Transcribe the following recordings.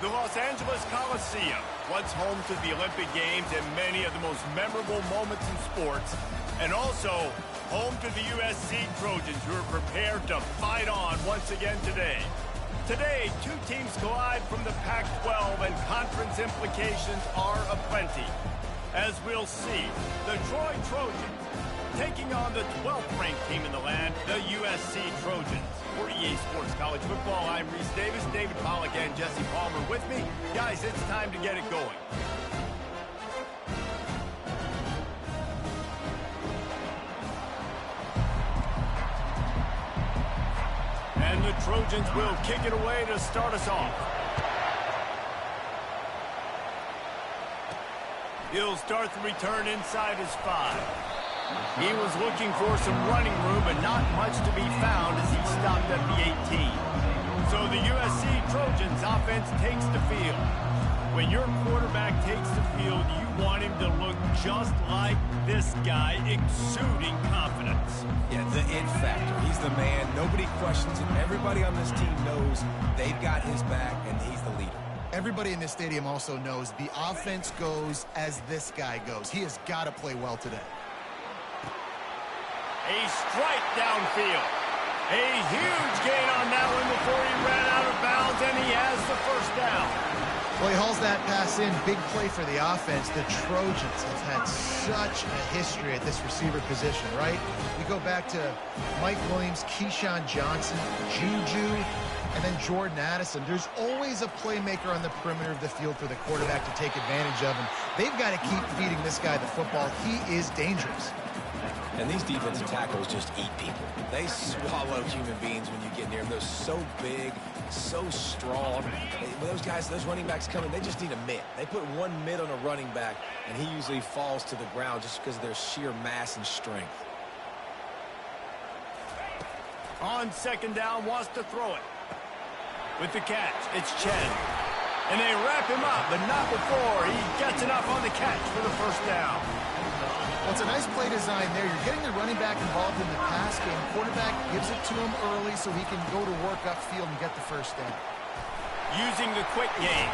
The Los Angeles Coliseum, once home to the Olympic Games and many of the most memorable moments in sports, and also home to the USC Trojans, who are prepared to fight on once again today. Today, two teams collide from the Pac-12, and conference implications are aplenty. As we'll see, the Troy Trojans taking on the 12th ranked team in the land, the USC Trojans. For EA Sports College Football, I'm Reese Davis, David Pollack, and Jesse Palmer with me. Guys, it's time to get it going. And the Trojans will kick it away to start us off. He'll start the return inside his 5. He was looking for some running room, but not much to be found as he stopped at the 18. So the USC Trojans offense takes the field. When your quarterback takes the field, you want him to look just like this guy, exuding confidence. Yeah, the it factor. He's the man. Nobody questions him. Everybody on this team knows they've got his back, and he's the leader. Everybody in this stadium also knows the offense goes as this guy goes. He has got to play well today. A strike downfield. A huge gain on that one before he ran out of bounds, and he has the first down. Well, he hauls that pass in. Big play for the offense. The Trojans have had such a history at this receiver position, right? We go back to Mike Williams, Keyshawn Johnson, Juju, and then Jordan Addison. There's always a playmaker on the perimeter of the field for the quarterback to take advantage of, and they've got to keep feeding this guy the football. He is dangerous. And these defensive tackles just eat people. They swallow human beings when you get near them. They're so big, so strong. When those guys, those running backs come in, they just need a mid. They put one mid on a running back, and he usually falls to the ground just because of their sheer mass and strength. On second down, wants to throw it. With the catch, it's Chen. And they wrap him up, but not before he gets enough on the catch for the first down. Well, it's a nice play design there. You're getting the running back involved in the pass game. Quarterback gives it to him early so he can go to work upfield and get the first down. Using the quick game.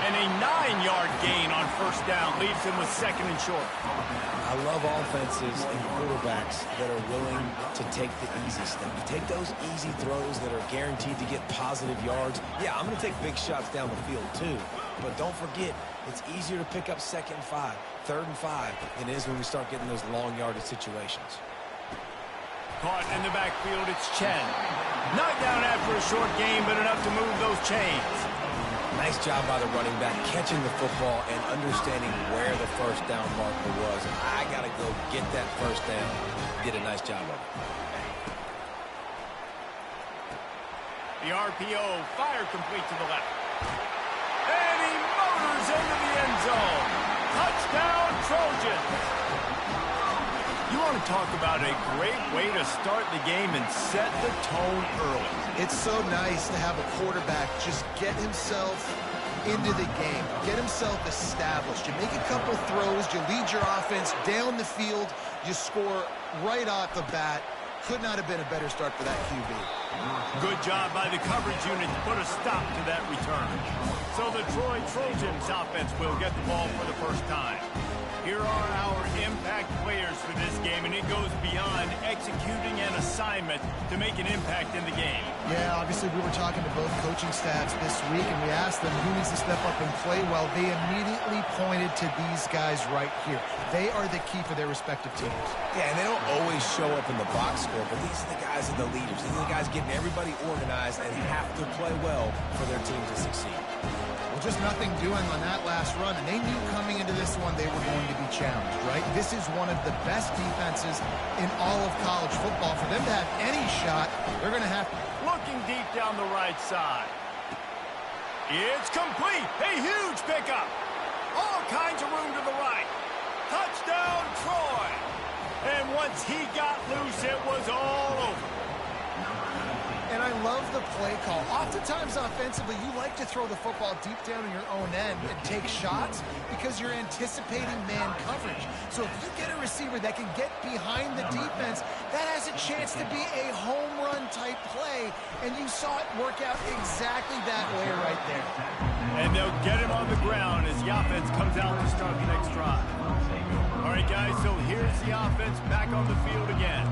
And a 9-yard gain on first down leaves him with second and short. I love offenses and quarterbacks that are willing to take the easy stuff. Take those easy throws that are guaranteed to get positive yards. Yeah, I'm going to take big shots down the field too. But don't forget, it's easier to pick up second and 5, third and 5 than it is when we start getting those long yardage situations. Caught in the backfield, it's Chen. Knocked down after a short game, but enough to move those chains. Nice job by the running back catching the football and understanding where the first down marker was. I got to go get that first down. Did a nice job of it. The RPO fired complete to the left. And he motors into the end zone. Touchdown, Trojans. You want to talk about a great way to start the game and set the tone early. It's so nice to have a quarterback just get himself into the game, get himself established. You make a couple throws, you lead your offense down the field, you score right off the bat. Could not have been a better start for that QB. Good job by the coverage unit to put a stop to that return. So the Troy Trojans offense will get the ball for the first time. Here are our impact players for this game, and it goes beyond executing an assignment to make an impact in the game. Yeah, obviously we were talking to both coaching staffs this week, and we asked them who needs to step up and play well. They immediately pointed to these guys right here. They are the key for their respective teams. Yeah, and they don't always show up in the box score, but these are the guys that are the leaders. These are the guys getting everybody organized and have to play well for their team to succeed. Well, just nothing doing on that last run, and they knew coming into this one they were going to be challenged, right? This is one of the best defenses in all of college football. For them to have any shot, they're going to have to. Looking deep down the right side. It's complete. A huge pickup. All kinds of room to the right. Touchdown, Troy. And once he got loose, it was all over. And I love the play call. Oftentimes offensively, you like to throw the football deep down in your own end and take shots because you're anticipating man coverage. So if you get a receiver that can get behind the defense, that has a chance to be a home run type play. And you saw it work out exactly that way right there. And they'll get him on the ground as the offense comes out to start the next drive. All right, guys, so here's the offense back on the field again.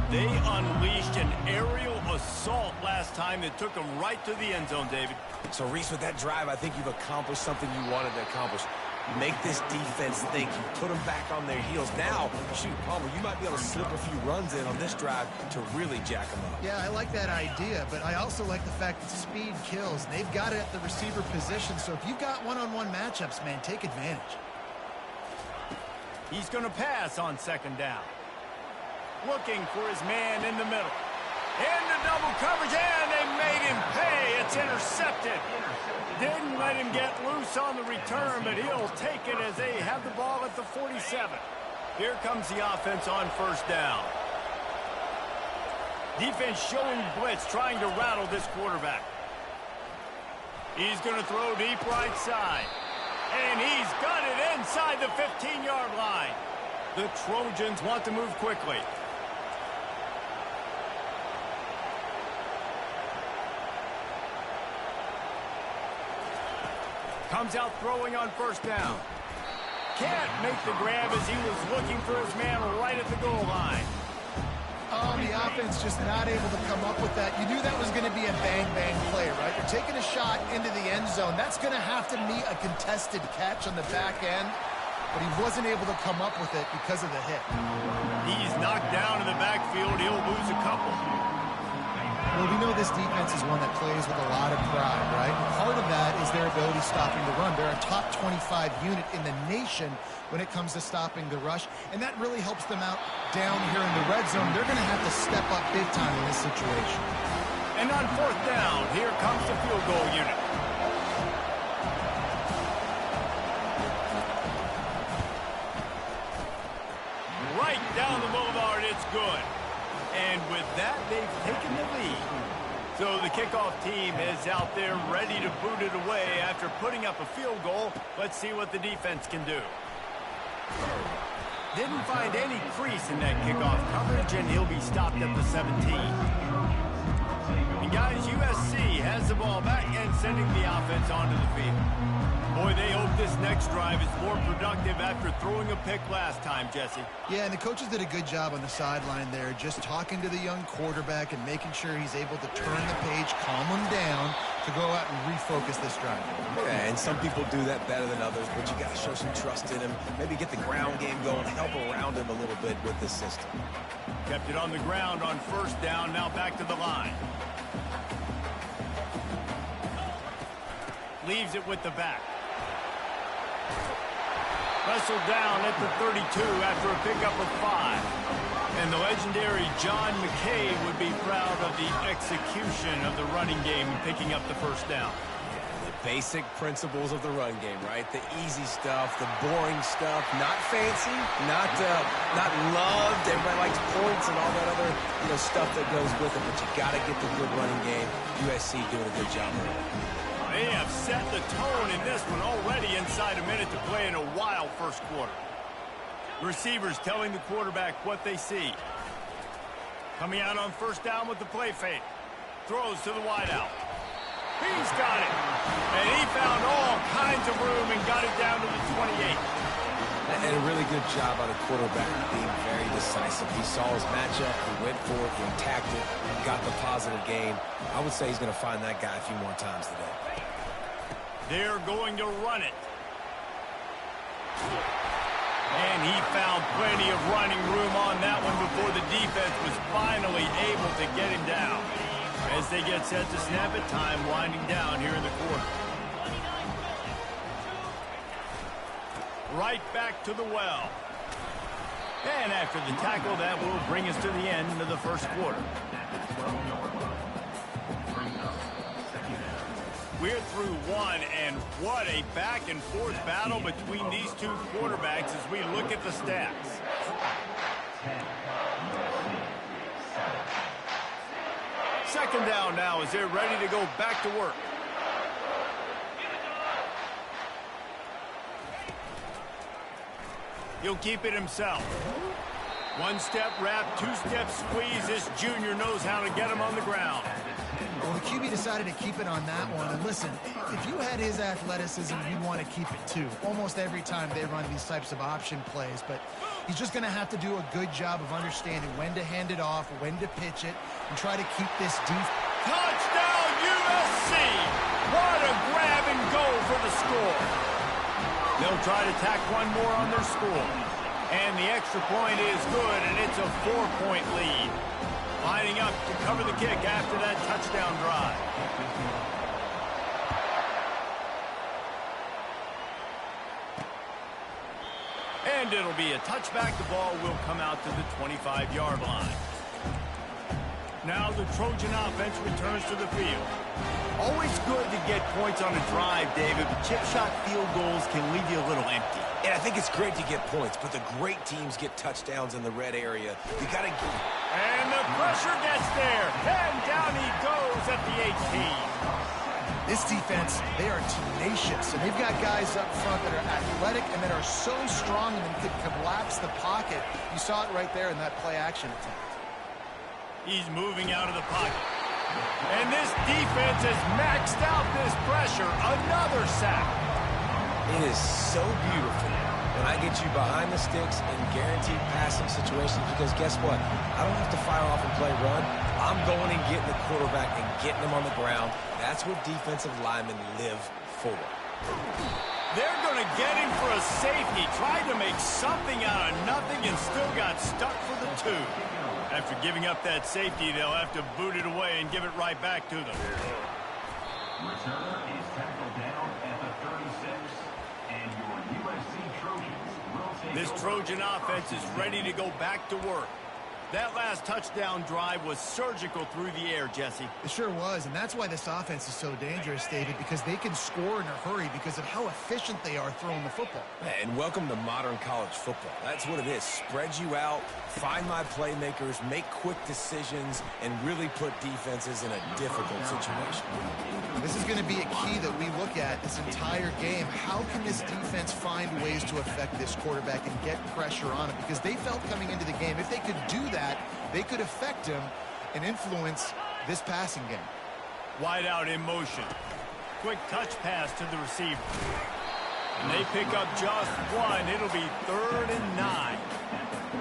They unleashed an aerial assault last time that took them right to the end zone, David. So, Reese, with that drive, I think you've accomplished something you wanted to accomplish. Make this defense think. You put them back on their heels. Now, shoot, Palmer, you might be able to slip a few runs in on this drive to really jack them up. Yeah, I like that idea, but I also like the fact that speed kills. They've got it at the receiver position, so if you've got one-on-one matchups, man, take advantage. He's going to pass on second down. Looking for his man in the middle. Into double coverage, and they made him pay. It's intercepted. Didn't let him get loose on the return, but he'll take it as they have the ball at the 47. Here comes the offense on first down. Defense showing blitz, trying to rattle this quarterback. He's going to throw deep right side. And he's got it inside the 15-yard line. The Trojans want to move quickly. Comes out throwing on first down. Can't make the grab as he was looking for his man right at the goal line. Oh, the offense just not able to come up with that. You knew that was going to be a bang-bang play, right? You're taking a shot into the end zone. That's going to have to meet a contested catch on the back end, but he wasn't able to come up with it because of the hit. He's knocked down in the backfield. He'll lose a couple. Well, we know this defense is one that plays with a lot of pride, right? Part of that is their ability stopping the run. They're a top 25 unit in the nation when it comes to stopping the rush, and that really helps them out down here in the red zone. They're going to have to step up big time in this situation. And on fourth down, here comes the field goal unit. Right down the boulevard, it's good. And with that, they've taken the lead. So the kickoff team is out there ready to boot it away after putting up a field goal. Let's see what the defense can do. Didn't find any crease in that kickoff coverage, and he'll be stopped at the 17. And guys, USC has the ball back and sending the offense onto the field. Boy, they hope this next drive is more productive after throwing a pick last time, Jesse. Yeah, and the coaches did a good job on the sideline there, just talking to the young quarterback and making sure he's able to turn the page, calm him down to go out and refocus this drive. Yeah, and some people do that better than others, but you got to show some trust in him. Maybe get the ground game going, help around him a little bit with this system. Kept it on the ground on first down, now back to the line. Leaves it with the back. Wrestled down at the 32 after a pickup of 5. And the legendary John McKay would be proud of the execution of the running game and picking up the first down. Yeah, the basic principles of the run game, right? The easy stuff, the boring stuff, not fancy, not loved. Everybody likes points and all that other stuff that goes with it, but you got to get the good running game. USC doing a good job of it. They have set the tone in this one already inside a minute to play in a wild first quarter. Receivers telling the quarterback what they see. Coming out on first down with the play fake. Throws to the wideout. He's got it. And he found all kinds of room and got it down to the 28. And a really good job by the quarterback being very decisive. He saw his matchup, he went for it, he attacked it, got the positive gain. I would say he's going to find that guy a few more times today. They're going to run it. And he found plenty of running room on that one before the defense was finally able to get him down. As they get set to snap it, time winding down here in the quarter. Right back to the well. And after the tackle, that will bring us to the end of the first quarter. We're through one, and what a back-and-forth battle between these two quarterbacks as we look at the stats. Second down now as they're ready to go back to work. He'll keep it himself. One-step wrap, two-step squeeze. This junior knows how to get him on the ground. Well, the QB decided to keep it on that one. And listen, if you had his athleticism, you'd want to keep it too. Almost every time they run these types of option plays. But he's just going to have to do a good job of understanding when to hand it off, when to pitch it, and try to keep this deep. Touchdown, USC! What a grab and go for the score. They'll try to tack one more on their score. And the extra point is good, and it's a 4-point lead. Lining up to cover the kick after that touchdown drive. And it'll be a touchback. The ball will come out to the 25-yard line. Now the Trojan offense returns to the field. Always good to get points on a drive, David, but chip shot field goals can leave you a little empty. And I think it's great to get points, but the great teams get touchdowns in the red area. You got to get... And the pressure gets there. And down he goes at the 18. This defense, they are tenacious, and they've got guys up front that are athletic and that are so strong and can collapse the pocket. You saw it right there in that play-action attempt. He's moving out of the pocket. And this defense has maxed out this pressure. Another sack. It is so beautiful when I get you behind the sticks in guaranteed passing situations, because guess what? I don't have to fire off and play run. I'm going and getting the quarterback and getting him on the ground. That's what defensive linemen live for. They're going to get him for a safety. Tried to make something out of nothing and still got stuck for the 2. After giving up that safety, they'll have to boot it away and give it right back to them. Returner is tackled down at the 36, and your USC Trojans will take This Trojan offense is ready to go back to work. That last touchdown drive was surgical through the air, Jesse. It sure was, and that's why this offense is so dangerous, David, because they can score in a hurry because of how efficient they are throwing the football. And welcome to modern college football. That's what it is. Spread you out, find my playmakers, make quick decisions, and really put defenses in a difficult situation. This is going to be a key that we look at this entire game. How can this defense find ways to affect this quarterback and get pressure on him? Because they felt coming into the game, if they could do that, they could affect him and influence this passing game. Wide out in motion. Quick touch pass to the receiver. And they pick up just one. It'll be 3rd and 9.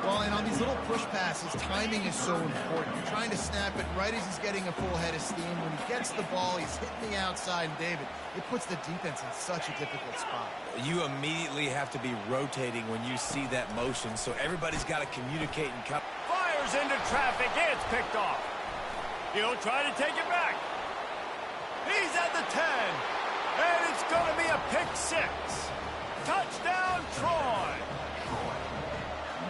Well, and on these little push passes, timing is so important. You're trying to snap it right as he's getting a full head of steam. When he gets the ball, he's hitting the outside. And David, it puts the defense in such a difficult spot. You immediately have to be rotating when you see that motion, so everybody's got to communicate and come. Fires into traffic. It's picked off. He'll try to take it back. He's at the 10. And it's going to be a pick 6. Touchdown, Troy.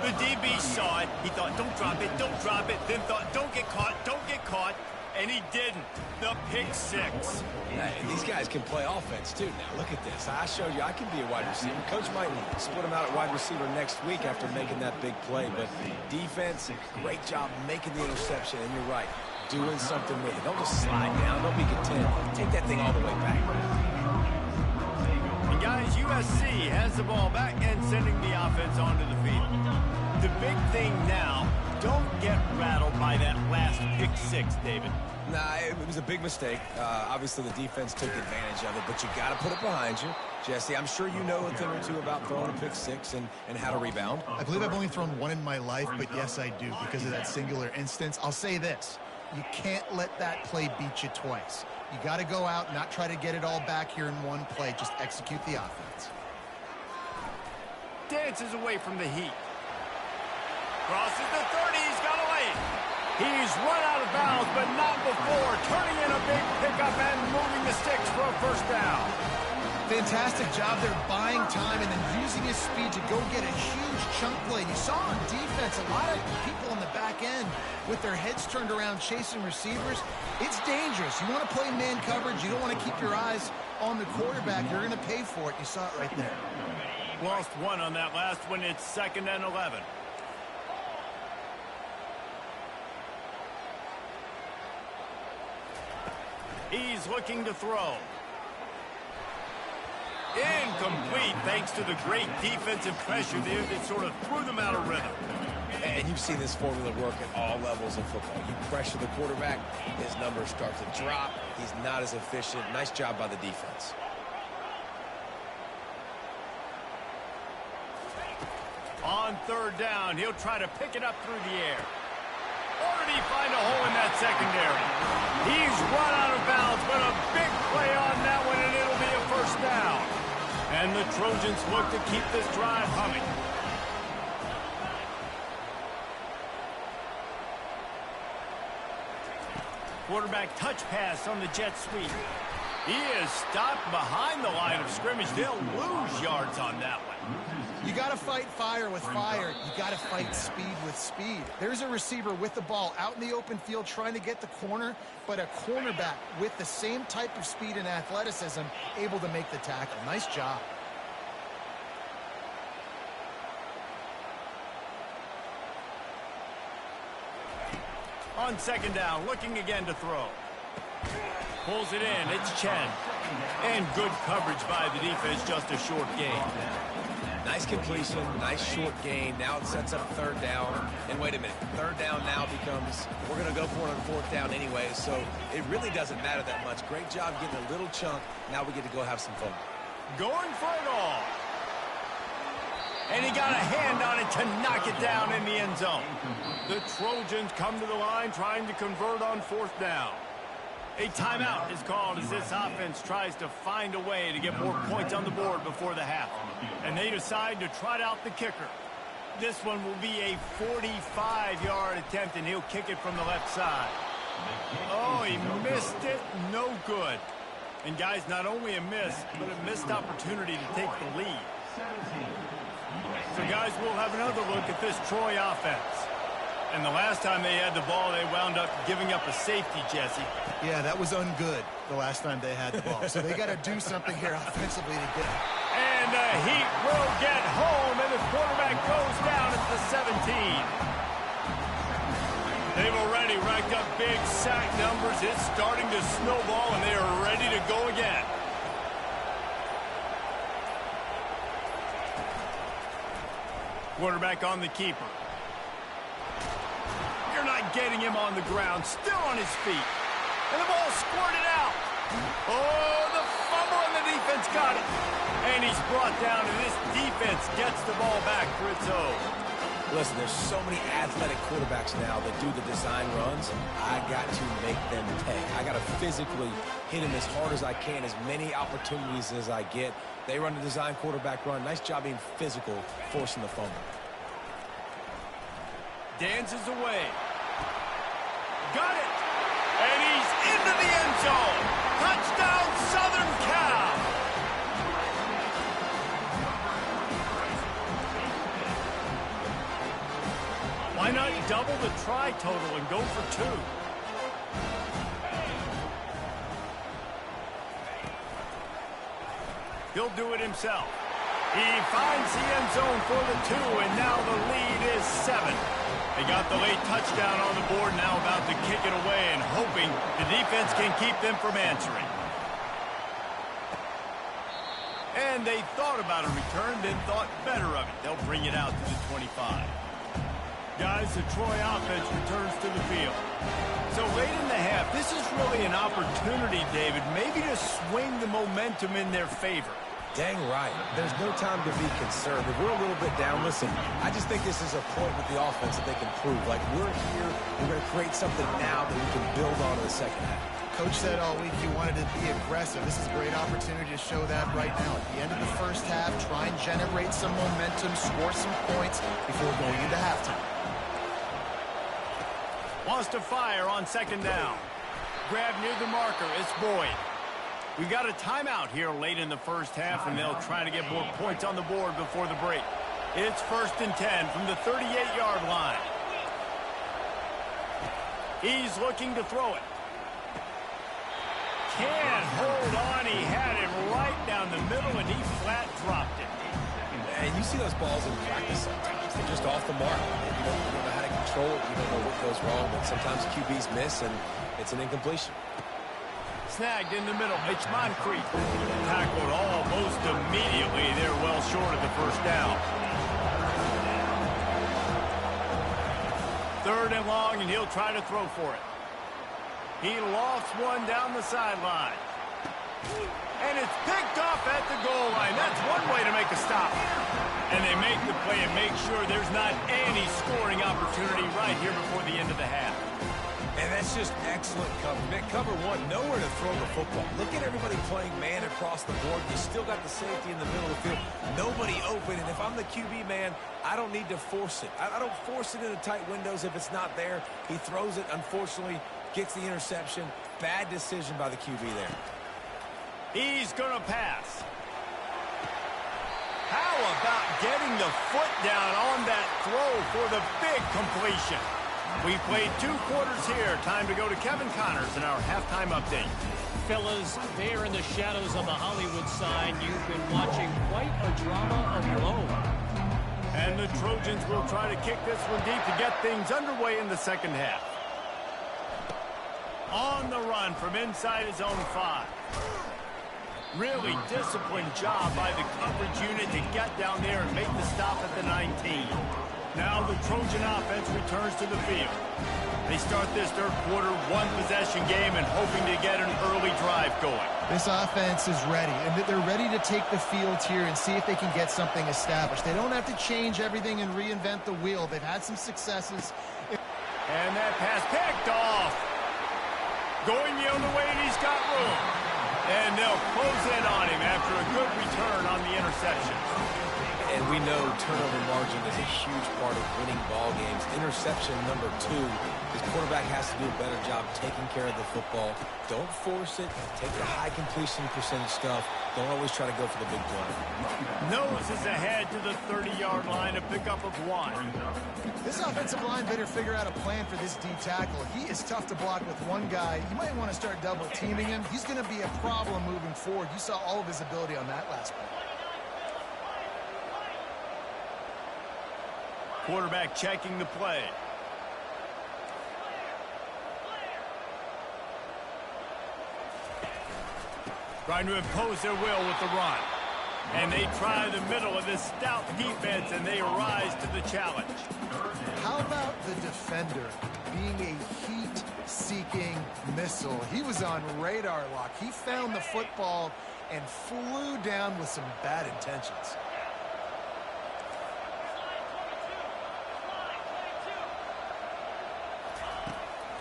The DB saw it. He thought, don't drop it, don't drop it. Then thought, don't get caught, don't get caught. And he didn't. The pick 6. Hey, these guys can play offense, too. Now, look at this. I showed you I can be a wide receiver. Coach might split him out at wide receiver next week after making that big play. But defense, great job making the interception. And you're right, doing something with it. Don't just slide down. Don't be content. Take that thing all the way back. And guys, USC has the ball back and sending the offense onto the field. The big thing now, don't get rattled by that last pick 6, David. Nah, it was a big mistake. Obviously, the defense took advantage of it, but you got to put it behind you. Jesse, I'm sure you know a thing or two about throwing a pick 6 and how to rebound. I believe I've only thrown one in my life, but yes, I do because of that singular instance. I'll say this. You can't let that play beat you twice. You got to go out, not try to get it all back here in one play. Just execute the offense. Dances away from the heat. Crosses the 30. He's got a lane. He's run out of bounds, but not before. Turning in a big pickup and moving the sticks for a first down. Fantastic job there buying time and then using his speed to go get a huge chunk play. You saw on defense a lot of people on the back end with their heads turned around chasing receivers. It's dangerous. You want to play man coverage. You don't want to keep your eyes on the quarterback. You're going to pay for it. You saw it right there. Lost one on that last one. It's 2nd and 11. He's looking to throw. Incomplete thanks to the great defensive pressure there that sort of threw them out of rhythm. And you've seen this formula work at all levels of football. You pressure the quarterback, his numbers start to drop. He's not as efficient. Nice job by the defense. On third down, he'll try to pick it up through the air. Or did he find a hole in that secondary? He's run out of bounds, but a big play on that one, and it'll be a first down. And the Trojans look to keep this drive humming. Quarterback touch pass on the jet sweep. He is stopped behind the line of scrimmage. They'll lose yards on that one. You got to fight fire with fire. You got to fight speed with speed. There's a receiver with the ball out in the open field trying to get the corner, but a cornerback with the same type of speed and athleticism able to make the tackle. Nice job. On second down, looking again to throw. Pulls it in. It's Chen. And good coverage by the defense, just a short gain. Nice completion, nice short gain. Now it sets up third down. And wait a minute, third down now becomes, we're going to go for it on fourth down anyway, so it really doesn't matter that much. Great job getting a little chunk. Now we get to go have some fun. Going for it all. And he got a hand on it to knock it down in the end zone. The Trojans come to the line trying to convert on fourth down. A timeout is called as this offense tries to find a way to get more points on the board before the half. And they decide to trot out the kicker. This one will be a 45-yard attempt, and he'll kick it from the left side. Oh, he missed it. No good. And, guys, not only a miss, but a missed opportunity to take the lead. So, guys, we'll have another look at this Troy offense. And the last time they had the ball, they wound up giving up a safety, Jesse. Yeah, that was ungood the last time they had the ball. So they got to do something here offensively to get it. And the Heat will get home, and the quarterback goes down at the 17. They've already racked up big sack numbers. It's starting to snowball, and they are ready to go again. Quarterback on the keeper. You're not getting him on the ground. Still on his feet. And the ball squirted out. Oh, the fumble, and the defense got it. And he's brought down, and this defense gets the ball back for its own. Listen, there's so many athletic quarterbacks now that do the design runs. I got to make them pay. I got to physically hit them as hard as I can, as many opportunities as I get. They run the design quarterback run. Nice job being physical, forcing the fumble. Dances away. Got it. And he's into the end zone. Touchdown, Southern Cal. Why not double the try total and go for two? He'll do it himself. He finds the end zone for the two, and now the lead is 7. They got the late touchdown on the board, now about to kick it away and hoping the defense can keep them from answering. And they thought about a return, then thought better of it. They'll bring it out to the 25. Guys, the Troy offense returns to the field. So late in the half, this is really an opportunity, David, maybe to swing the momentum in their favor. Dang right. There's no time to be concerned. If we're a little bit down, listen, I just think this is a point with the offense that they can prove. Like, we're here, we're going to create something now that we can build on in the second half. Coach said all week he wanted to be aggressive. This is a great opportunity to show that right now. At the end of the first half, try and generate some momentum, score some points before going into halftime. Wants to fire on second down. Grab near the marker. It's Boyd. We've got a timeout here late in the first half, and they'll try to get more points on the board before the break. It's 1st and 10 from the 38-yard line. He's looking to throw it. Can't hold on. He had it right down the middle, and he flat dropped it. And you see those balls in practice sometimes. They're just off the mark. You don't know how to control it. You don't know what goes wrong, but sometimes QBs miss, and it's an incompletion. snagged in the middle. It's Moncrief. Tackled almost immediately. They're well short of the first down. 3rd and long, and he'll try to throw for it. He lofts one down the sideline. And it's picked off at the goal line. That's one way to make a stop. And they make the play and make sure there's not any scoring opportunity right here before the end of the half. And that's just excellent cover. Man, cover one, nowhere to throw the football. Look at everybody playing man across the board. You still got the safety in the middle of the field. Nobody open. And if I'm the QB, man, I don't need to force it. I don't force it into tight windows if it's not there. He throws it, unfortunately, gets the interception. Bad decision by the QB there. He's going to pass. How about getting the foot down on that throw for the big completion? We played 2 quarters here. Time to go to Kevin Connors in our halftime update. Fellas, there in the shadows on the Hollywood sign, you've been watching quite a drama of your own. And the Trojans will try to kick this one deep to get things underway in the second half. On the run from inside his own 5. Really disciplined job by the coverage unit to get down there and make the stop at the 19. Now the Trojan offense returns to the field. They start this 3rd quarter 1-possession game and hoping to get an early drive going. This offense is ready, and they're ready to take the field here and see if they can get something established. They don't have to change everything and reinvent the wheel. They've had some successes. And that pass picked off. Going the other way, and he's got room. And they'll close in on him after a good return on the interception. And we know turnover margin is a huge part of winning ball games. Interception number 2. His quarterback has to do a better job taking care of the football. Don't force it. Take the high completion percentage stuff. Don't always try to go for the big play. Noses ahead to the 30-yard line, a pickup of 1. This offensive line better figure out a plan for this D tackle. He is tough to block with one guy. You might want to start double teaming him. He's going to be a problem moving forward. You saw all of his ability on that last play. Quarterback checking the play. Trying to impose their will with the run. And they try the middle of this stout defense, and they rise to the challenge. How about the defender being a heat-seeking missile? He was on radar lock. He found the football and flew down with some bad intentions.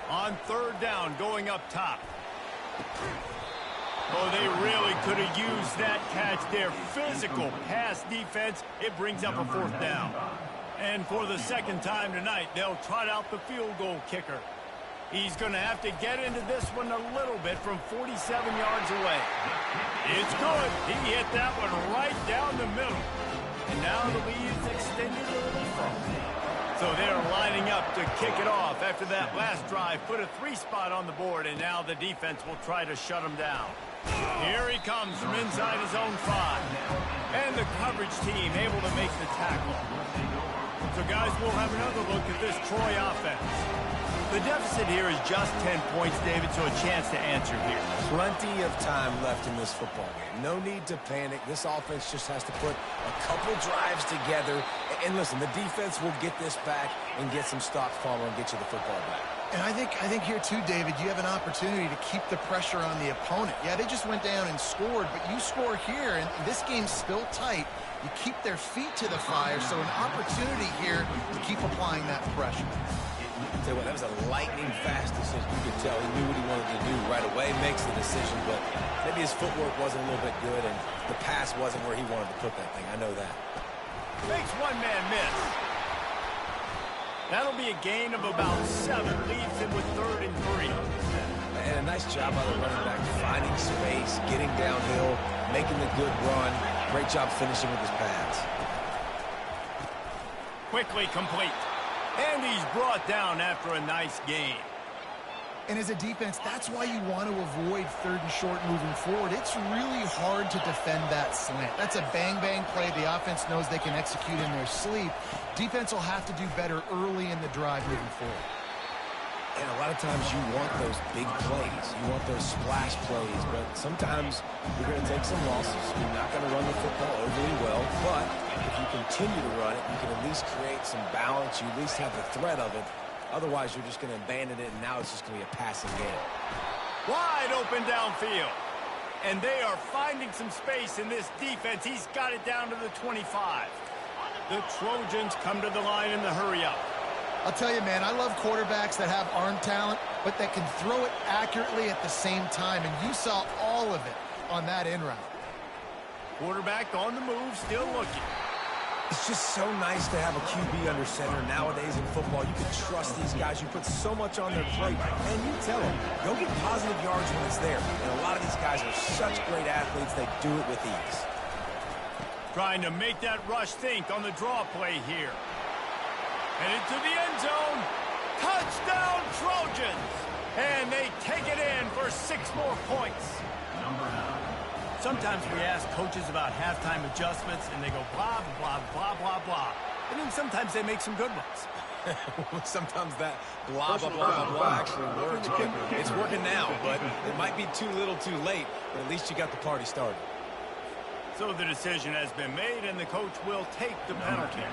On 3rd down, going up top. Oh, they really could have used that catch there. Physical pass defense. It brings up a 4th down. And for the 2nd time tonight, they'll trot out the field goal kicker. He's going to have to get into this one a little bit from 47 yards away. It's good. He hit that one right down the middle. And now the lead's extended a little further. So they're lining up to kick it off after that last drive. Put a 3 spot on the board, and now the defense will try to shut him down. Here he comes from inside his own 5. And the coverage team able to make the tackle. So, guys, we'll have another look at this Troy offense. The deficit here is just 10 points, David, so a chance to answer here. Plenty of time left in this football game. No need to panic. This offense just has to put a couple drives together. And listen, the defense will get this back and get some stops, Palmer, and get you the football back. And I think here too, David, you have an opportunity to keep the pressure on the opponent. Yeah, they just went down and scored, but you score here, and this game's still tight. You keep their feet to the fire, so an opportunity here to keep applying that pressure. Tell you what, that was a lightning-fast decision. You could tell he knew what he wanted to do right away, makes the decision, but maybe his footwork wasn't a little bit good, and the pass wasn't where he wanted to put that thing. I know that. Makes one man miss. That'll be a gain of about 7. Leaves him with 3rd and 3. And a nice job by the running back, finding space, getting downhill, making the good run. Great job finishing with his pass. Quickly complete. And he's brought down after a nice gain. And as a defense, that's why you want to avoid 3rd and short moving forward. It's really hard to defend that slant. That's a bang-bang play. The offense knows they can execute in their sleep. Defense will have to do better early in the drive moving forward. And a lot of times you want those big plays. You want those splash plays, but sometimes you're going to take some losses. You're not going to run the football overly well, but if you continue to run it, you can at least create some balance. You at least have the threat of it. Otherwise, you're just going to abandon it, and now it's just going to be a passing game. Wide open downfield. And they are finding some space in this defense. He's got it down to the 25. The Trojans come to the line in the hurry-up. I'll tell you, man, I love quarterbacks that have arm talent, but that can throw it accurately at the same time, and you saw all of it on that in route. Quarterback on the move, still looking. It's just so nice to have a QB under center. Nowadays in football, you can trust these guys. You put so much on their plate, and you tell them, go get positive yards when it's there. And a lot of these guys are such great athletes, they do it with ease. Trying to make that rush think on the draw play here. Headed to the end zone. Touchdown, Trojans! And they take it in for 6 more points. Sometimes we ask coaches about halftime adjustments, and they go blah, blah, blah, blah, blah. And then sometimes they make some good ones. Sometimes that blah, blah, blah, blah actually works. It's working now, but it might be too little too late, but at least you got the party started. So the decision has been made, and the coach will take the penalty.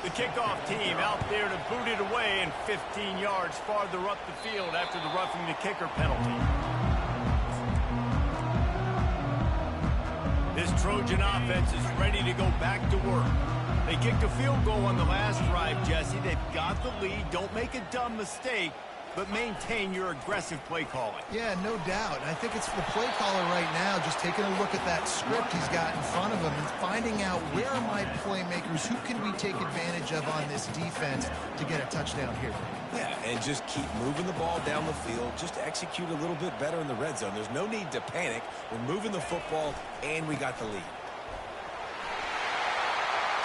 The kickoff team out there to boot it away and 15 yards farther up the field after the roughing the kicker penalty. This Trojan offense is ready to go back to work. They kicked a field goal on the last drive, Jesse. They've got the lead. Don't make a dumb mistake, but maintain your aggressive play calling. Yeah, no doubt. I think it's the play caller right now just taking a look at that script he's got in front of him and finding out where are my playmakers, who can we take advantage of on this defense to get a touchdown here. Yeah, and just keep moving the ball down the field. Just execute a little bit better in the red zone. There's no need to panic. We're moving the football, and we got the lead.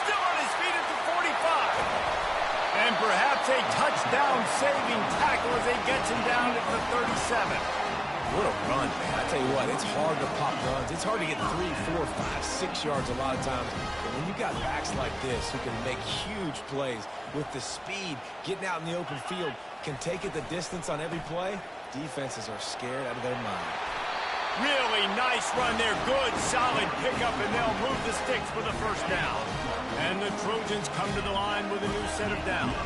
Still on his feet at the 45. And perhaps a touchdown-saving tackle as he gets him down at the 37. What a run, man. I tell you what, it's hard to pop runs. It's hard to get 3, 4, 5, 6 yards a lot of times. But when you got backs like this who can make huge plays with the speed, getting out in the open field, can take it the distance on every play, defenses are scared out of their mind. Really nice run there. Good, solid pickup, and they'll move the sticks for the first down. And the Trojans come to the line with a new set of downs.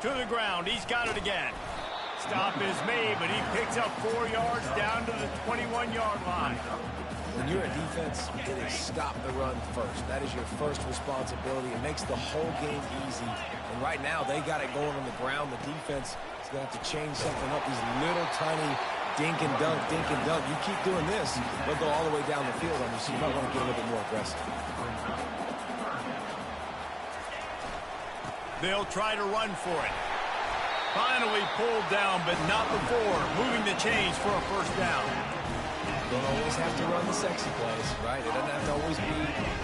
To the ground. He's got it again. Stop is made, but he picks up 4 yards down to the 21-yard line. When you're a defense, it is stop the run first. That is your first responsibility. It makes the whole game easy. And right now, they got it going on the ground. The defense is going to have to change something up. These little tiny dink and dunk, dink and dunk. You keep doing this, they'll go all the way down the field on you, so you might want to get a little bit more aggressive. They'll try to run for it. Finally pulled down, but not before moving the chains for a first down. You don't always have to run the sexy plays, right? It doesn't have to always be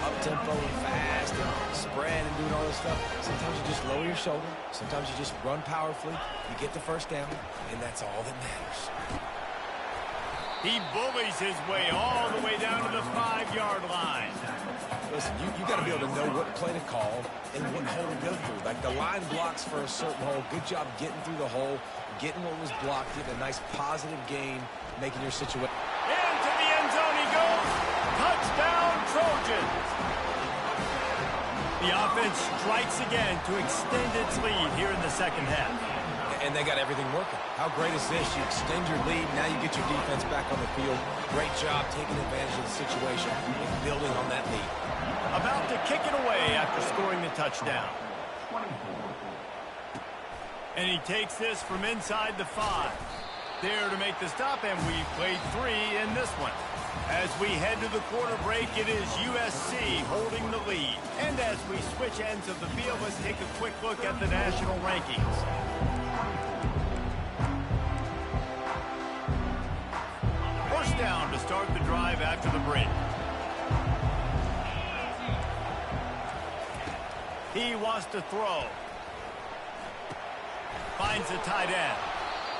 up-tempo and fast and spread and doing all this stuff. Sometimes you just lower your shoulder. Sometimes you just run powerfully. You get the first down, and that's all that matters. He bullies his way all the way down to the 5-yard line. Listen, you got to be able to know what play to call and what hole to go through. Like the line blocks for a certain hole. Good job getting through the hole, getting what was blocked, getting a nice positive gain, making your situation. Into the end zone he goes. Touchdown, Trojans. The offense strikes again to extend its lead here in the second half. And they got everything working. How great is this? You extend your lead, now you get your defense back on the field. Great job taking advantage of the situation and building on that lead. About to kick it away after scoring the touchdown. And he takes this from inside the 5. There to make the stop, and we've played 3 in this one. As we head to the quarter break, it is USC holding the lead. And as we switch ends of the field, let's take a quick look at the national rankings. First down to start the drive after the break. He wants to throw. Finds the tight end.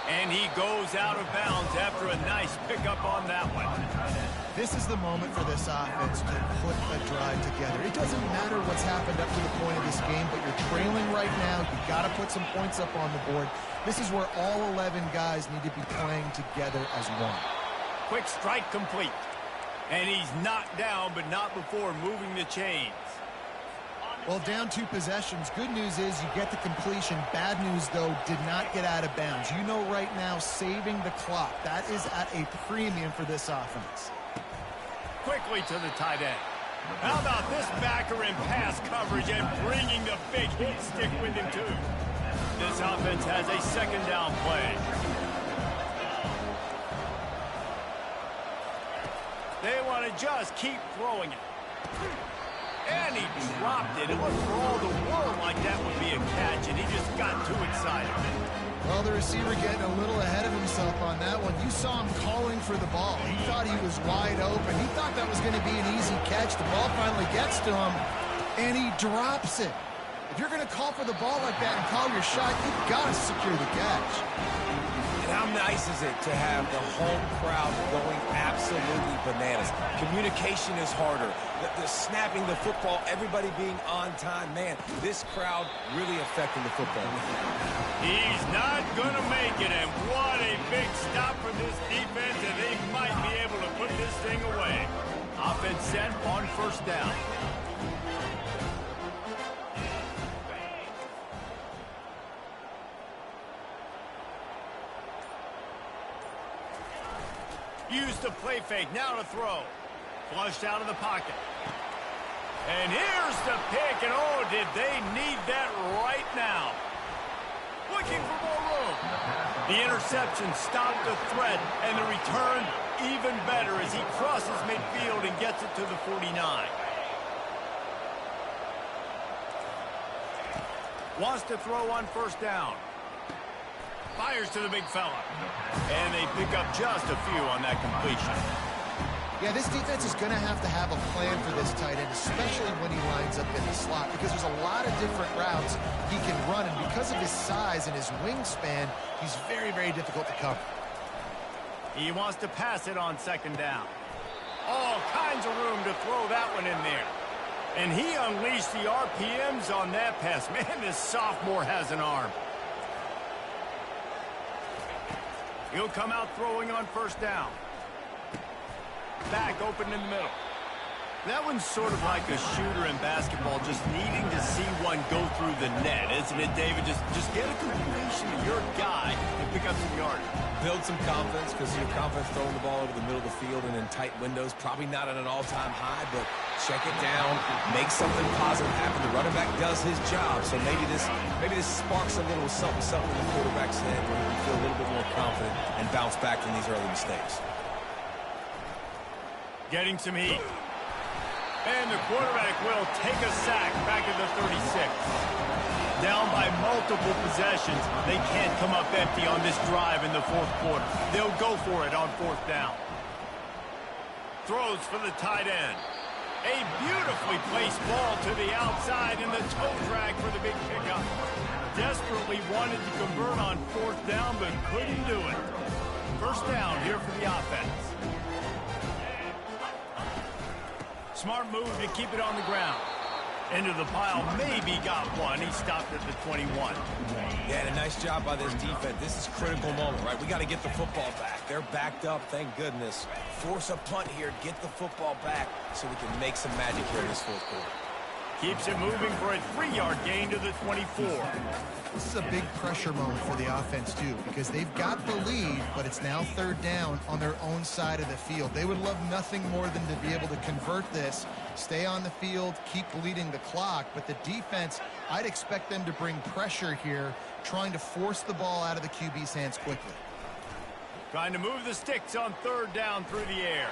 And he goes out of bounds after a nice pickup on that one. This is the moment for this offense to put a drive together. It doesn't matter what's happened up to the point of this game, but you're trailing right now. You got to put some points up on the board. This is where all 11 guys need to be playing together as one. Quick strike complete. And he's knocked down, but not before moving the chains. Well, down 2 possessions. Good news is you get the completion. Bad news, though, did not get out of bounds. You know right now, saving the clock. That is at a premium for this offense. Quickly to the tight end. How about this backer in pass coverage and bringing the big heat stick with him, too? This offense has a second down play. They want to just keep throwing it. And he dropped it. It looked for all the world like that would be a catch, and he just got too excited. Well, the receiver getting a little ahead of himself on that one. You saw him calling for the ball. He thought he was wide open. He thought that was going to be an easy catch. The ball finally gets to him, and he drops it. If you're going to call for the ball like that and call your shot, you've got to secure the catch. And how nice is it to have the home crowd going absolutely bananas? Communication is harder. The snapping the football, everybody being on time. Man, this crowd really affecting the football. He's not going to make it, and what a big stop for this defense, and they might be able to put this thing away. Offense set on first down. Used the play fake, now to throw. Flushed out of the pocket. And here's the pick, and oh, did they need that right now. Looking for more room. The interception stopped the threat, and the return even better as he crosses midfield and gets it to the 49. Wants to throw on first down. Fires to the big fella. And they pick up just a few on that completion. Yeah, this defense is going to have a plan for this tight end, especially when he lines up in the slot, because there's a lot of different routes he can run, and because of his size and his wingspan, he's very, very difficult to cover. He wants to pass it on second down. All kinds of room to throw that one in there. And he unleashed the RPMs on that pass. Man, this sophomore has an arm. He'll come out throwing on first down. Back open in the middle. That one's sort of like a shooter in basketball, just needing to see one go through the net, isn't it, David? Just get a completion to your guy and pick up some yardage. Build some confidence, because your confidence throwing the ball over the middle of the field and in tight windows, probably not at an all-time high, but check it down, make something positive happen. The running back does his job, so maybe this sparks a little something in the quarterback's head where he can feel a little bit more confident and bounce back from these early mistakes. Getting some heat. And the quarterback will take a sack back at the 36. Down by multiple possessions. They can't come up empty on this drive in the fourth quarter. They'll go for it on fourth down. Throws for the tight end. A beautifully placed ball to the outside and the toe drag for the big pickup. Desperately wanted to convert on fourth down, but couldn't do it. First down here for the offense. Smart move to keep it on the ground. Into the pile, maybe got one. He stopped at the 21. Yeah, and a nice job by this defense. This is a critical moment, right? We got to get the football back. They're backed up, thank goodness. Force a punt here, get the football back so we can make some magic here in this fourth quarter. Keeps it moving for a 3-yard gain to the 24. This is a big pressure moment for the offense, too, because they've got the lead, but it's now third down on their own side of the field. They would love nothing more than to be able to convert this, stay on the field, keep bleeding the clock, but the defense, I'd expect them to bring pressure here, trying to force the ball out of the QB's hands quickly. Trying to move the sticks on third down through the air.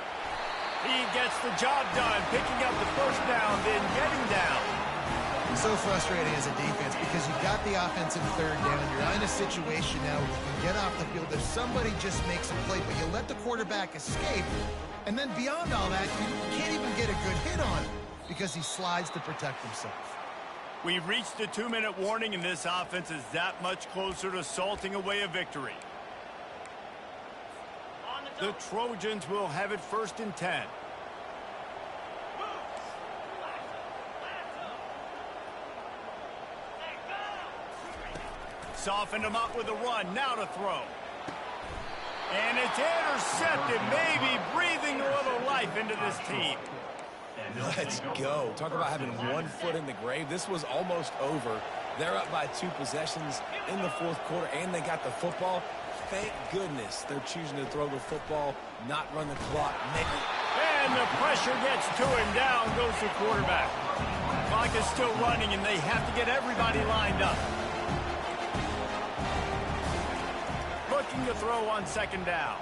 He gets the job done, picking up the first down, then getting down. So frustrating as a defense because you got the offense in third down. You're in a situation now where you can get off the field if somebody just makes a play, but you let the quarterback escape, and then beyond all that, you can't even get a good hit on him because he slides to protect himself. We've reached the 2-minute warning, and this offense is that much closer to salting away a victory. The Trojans will have it 1st and 10. softened him up with a run. Now to throw. And it's intercepted, maybe breathing a little life into this team. Let's go. Talk about having one foot in the grave. This was almost over. They're up by 2 possessions in the fourth quarter, and they got the football. Thank goodness they're choosing to throw the football, not run the clock. And the pressure gets to him. Down goes the quarterback. Clock is still running, and they have to get everybody lined up. Looking to throw on second down.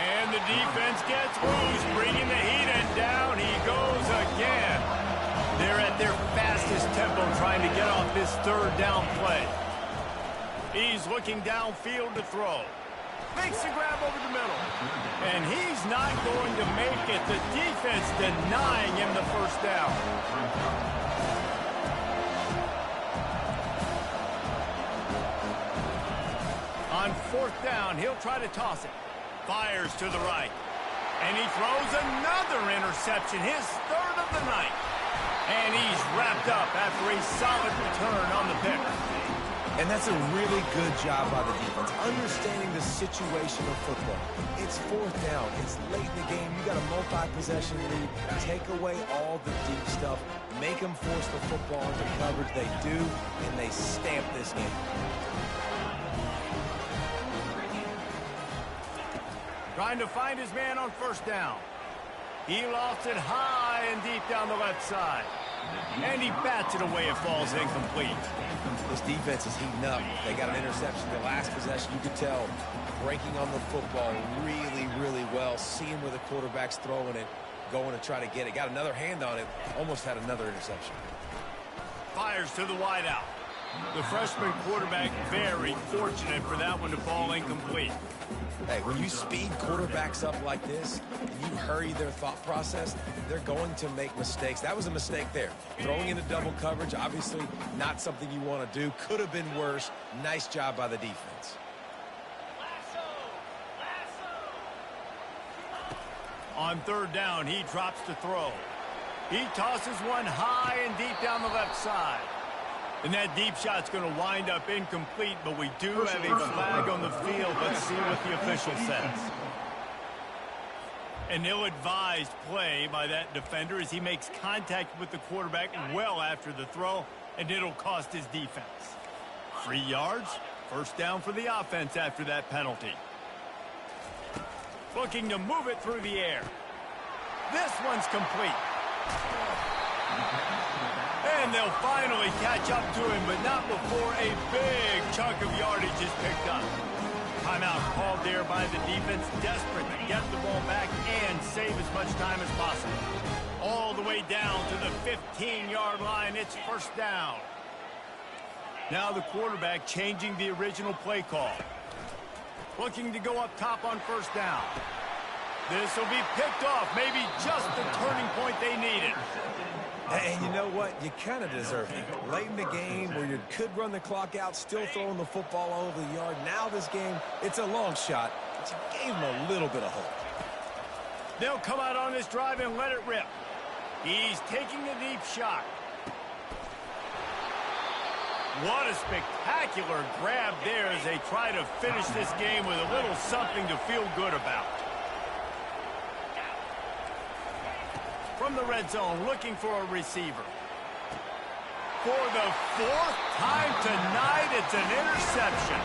And the defense gets loose, bringing the heat, and down he goes again. They're at their fastest tempo trying to get off this third down play. He's looking downfield to throw. Makes the grab over the middle. And he's not going to make it. The defense denying him the first down. On fourth down, he'll try to toss it. Fires to the right. And he throws another interception, his third of the night. And he's wrapped up after a solid return on the pick. And that's a really good job by the defense, understanding the situation of football. It's fourth down. It's late in the game. You got a multi-possession lead. Take away all the deep stuff. Make them force the football into coverage. They do, and they stamp this game. Trying to find his man on first down. He lost it high and deep down the left side. And he bats it away. It falls incomplete. This defense is heating up. They got an interception the last possession. You could tell breaking on the football really, really well. Seeing where the quarterback's throwing it, going to try to get it. Got another hand on it. Almost had another interception. Fires to the wideout. The freshman quarterback very fortunate for that one to fall incomplete. Hey, when you speed quarterbacks up like this, and you hurry their thought process, they're going to make mistakes. That was a mistake there. Throwing into double coverage, obviously not something you want to do. Could have been worse. Nice job by the defense. On third down, he drops to throw. He tosses one high and deep down the left side. And that deep shot's going to wind up incomplete, but we do have a flag on the field. Let's see what the official says. An ill-advised play by that defender as he makes contact with the quarterback well after the throw, and it'll cost his defense. 3 yards, first down for the offense after that penalty. Looking to move it through the air. This one's complete. And they'll finally catch up to him, but not before a big chunk of yardage is picked up. Timeout called there by the defense, desperate to get the ball back and save as much time as possible. All the way down to the 15-yard line, it's first down. Now the quarterback changing the original play call. Looking to go up top on first down. This will be picked off, maybe just the turning point they needed. And you know what? You kind of deserve it. Late in the game where you could run the clock out, still throwing the football all over the yard. Now this game, it's a long shot, but you gave him a little bit of hope. They'll come out on this drive and let it rip. He's taking a deep shot. What a spectacular grab there as they try to finish this game with a little something to feel good about. From the red zone, looking for a receiver. For the fourth time tonight, it's an interception.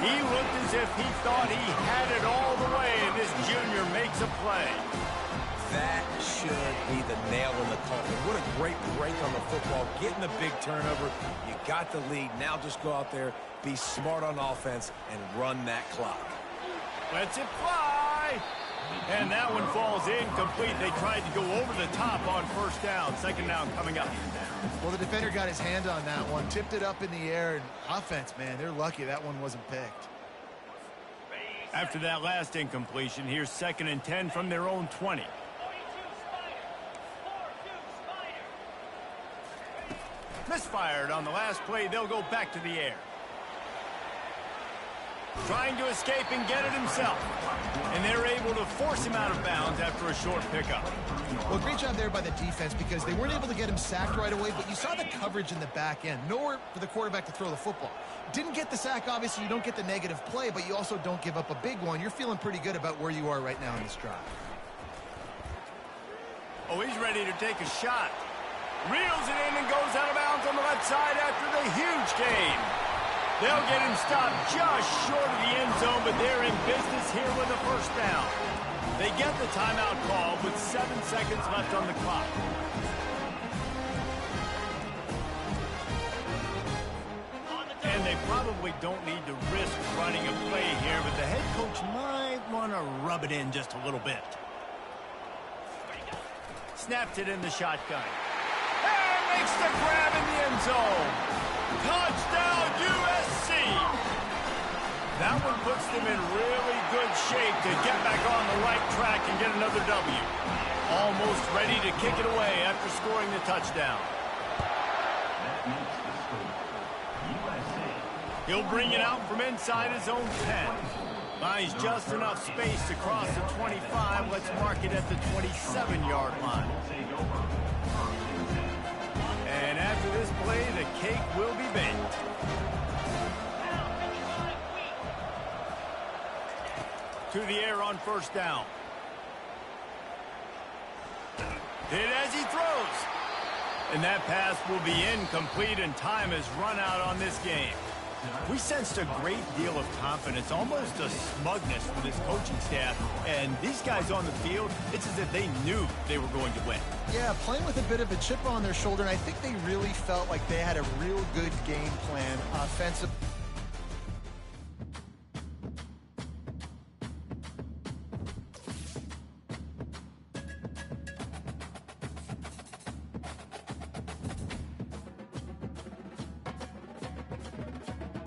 He looked as if he thought he had it all the way, and this junior makes a play. That should be the nail in the coffin. What a great break on the football. Getting the big turnover. You got the lead. Now just go out there, be smart on offense, and run that clock. Lets it fly. And that one falls incomplete. They tried to go over the top on first down. Second down coming up. Well, the defender got his hand on that one, tipped it up in the air, and offense, man, they're lucky that one wasn't picked. After that last incompletion, here's 2nd and 10 from their own 20. Misfired on the last play. They'll go back to the air. trying to escape and get it himself. And they're able to force him out of bounds after a short pickup. Well, great job there by the defense because they weren't able to get him sacked right away, but you saw the coverage in the back end. Nowhere for the quarterback to throw the football. Didn't get the sack, obviously. You don't get the negative play, but you also don't give up a big one. You're feeling pretty good about where you are right now in this drive. Oh, he's ready to take a shot. Reels it in and goes out of bounds on the left side after the huge gain. They'll get him stopped just short of the end zone, but they're in business here with a first down. They get the timeout call with 7 seconds left on the clock. And they probably don't need to risk running a play here, but the head coach might want to rub it in just a little bit. Snapped it in the shotgun. And makes the grab in the end zone. Touchdown, USC! That one puts them in really good shape to get back on the right track and get another W. Almost ready to kick it away after scoring the touchdown. He'll bring it out from inside his own 10. Buys just enough space to cross the 25. Let's mark it at the 27-yard line. And after this play, the cake will be baked. To the air on first down. Hit as he throws. And that pass will be incomplete, and time has run out on this game. We sensed a great deal of confidence, almost a smugness from this coaching staff. And these guys on the field, it's as if they knew they were going to win. Yeah, playing with a bit of a chip on their shoulder, and I think they really felt like they had a real good game plan offensive.